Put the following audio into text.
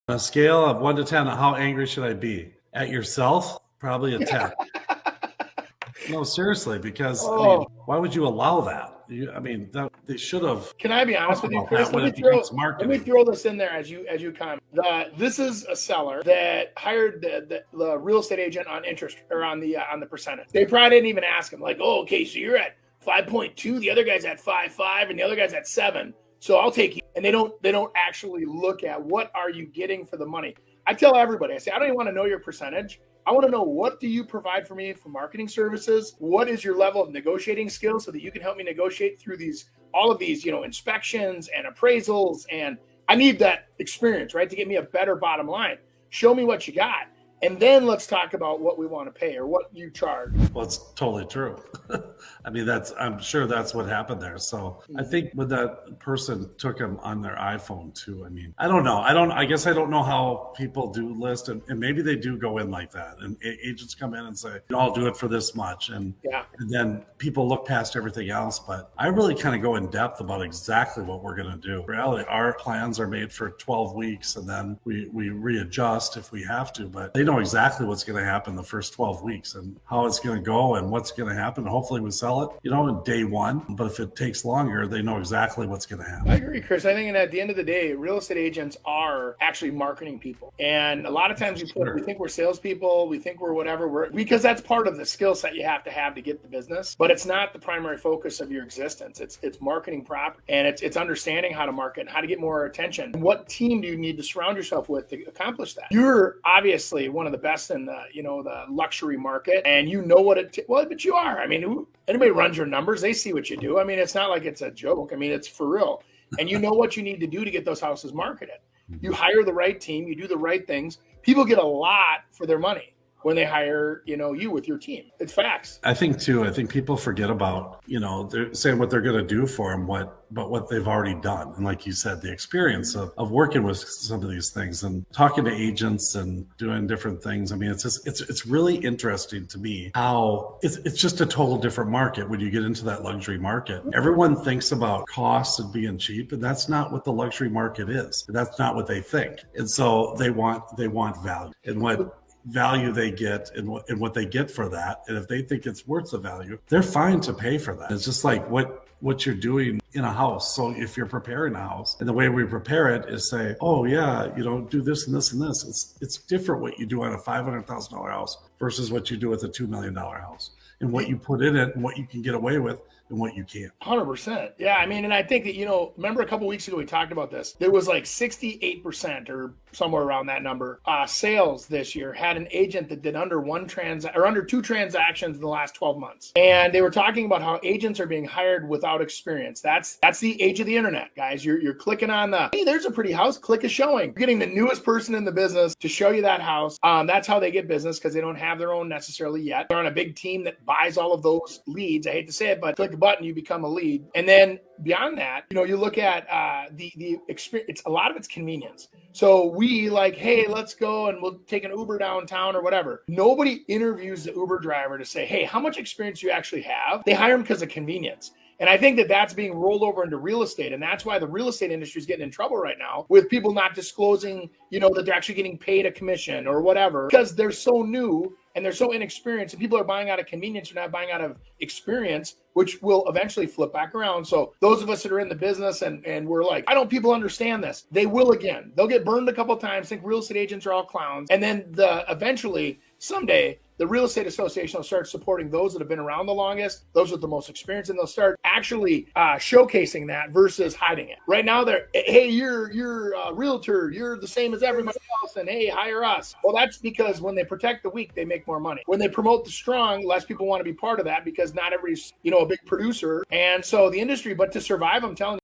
On a scale of 1 to 10, how angry should I be? At yourself? Probably a 10. No, seriously, because why would you allow that? They should have. Can I be honest with you, Chris? Let me throw this in there as you comment. This is a seller that hired the real estate agent on interest or on the percentage. They probably didn't even ask him, like, oh, okay, so you're at 5.2, the other guy's at 5.5, and the other guy's at 7. So I'll take you. And they don't actually look at what are you getting for the money. I tell everybody, I say, I don't even want to know your percentage. I want to know, what do you provide for me for marketing services? What is your level of negotiating skills so that you can help me negotiate through all of these, inspections and appraisals? And I need that experience, right, to get me a better bottom line. Show me what you got. And then let's talk about what we want to pay or what you charge. Well, it's totally true. I'm sure that's what happened there. So I think when that person took him on their iPhone too, I don't know. I guess I don't know how people do list, and maybe they do go in like that. And agents come in and say, I'll do it for this much. And then people look past everything else. But I really kind of go in depth about exactly what we're going to do. Really, our plans are made for 12 weeks, and then we readjust if we have to. But they know exactly what's going to happen the first 12 weeks and how it's going to go and what's going to happen. Hopefully we sell it, in day one. But if it takes longer, they know exactly what's going to happen. I agree, Chris. I think at the end of the day, real estate agents are actually marketing people. And a lot of times we think we're salespeople, we think we're whatever, because that's part of the skill set you have to get the business. But it's not the primary focus of your existence. It's marketing proper, and it's understanding how to market and how to get more attention. And what team do you need to surround yourself with to accomplish that? You're obviously one of the best in the luxury market, and but you are. Anybody runs your numbers, they see what you do. It's not like it's a joke. It's for real. And you know what you need to do to get those houses marketed. You hire the right team, you do the right things. People get a lot for their money when they hire, you with your team. It's facts. I think people forget about, they're saying what they're going to do for them, but what they've already done. And like you said, the experience of working with some of these things and talking to agents and doing different things. It's really interesting to me how it's just a total different market when you get into that luxury market. Everyone thinks about costs and being cheap, and that's not what the luxury market is. That's not what they think. And so they want value, and what value they get and what they get for that. And if they think it's worth the value, they're fine to pay for that. It's just like what you're doing in a house. So if you're preparing a house, and the way we prepare it is say, oh yeah, do this and this and this. It's different what you do on a $500,000 house versus what you do with a $2 million house, and what you put in it and what you can get away with and what you can't. 100%. Yeah. And I think that, remember a couple of weeks ago, we talked about this. There was like 68% or somewhere around that number, sales this year had an agent that did under under 2 transactions in the last 12 months. And they were talking about how agents are being hired without experience. That's the age of the internet, guys. You're clicking on hey, there's a pretty house, click a showing. You're getting the newest person in the business to show you that house. That's how they get business, because they don't have their own necessarily yet. They're on a big team that buys all of those leads. I hate to say it, but click a button, you become a lead. And then beyond that, you look at the experience. A lot of it's convenience. So we hey, let's go and we'll take an Uber downtown or whatever. Nobody interviews the Uber driver to say, hey, how much experience do you actually have? They hire them because of convenience. And I think that that's being rolled over into real estate. And that's why the real estate industry is getting in trouble right now with people not disclosing, that they're actually getting paid a commission or whatever, because they're so new and they're so inexperienced, and people are buying out of convenience. They're not buying out of experience, which will eventually flip back around. So those of us that are in the business and we're like, why don't people understand this? They will again. They'll get burned a couple of times, think real estate agents are all clowns. And then eventually, someday, the real estate association will start supporting those that have been around the longest, those with the most experience, and they'll start actually showcasing that versus hiding it. Right now, they're, hey, you're a realtor, you're the same as everybody else, and hey, hire us. Well, that's because when they protect the weak, they make more money. When they promote the strong, less people want to be part of that, because not everybody's, a big producer. And so the industry, but to survive, I'm telling you,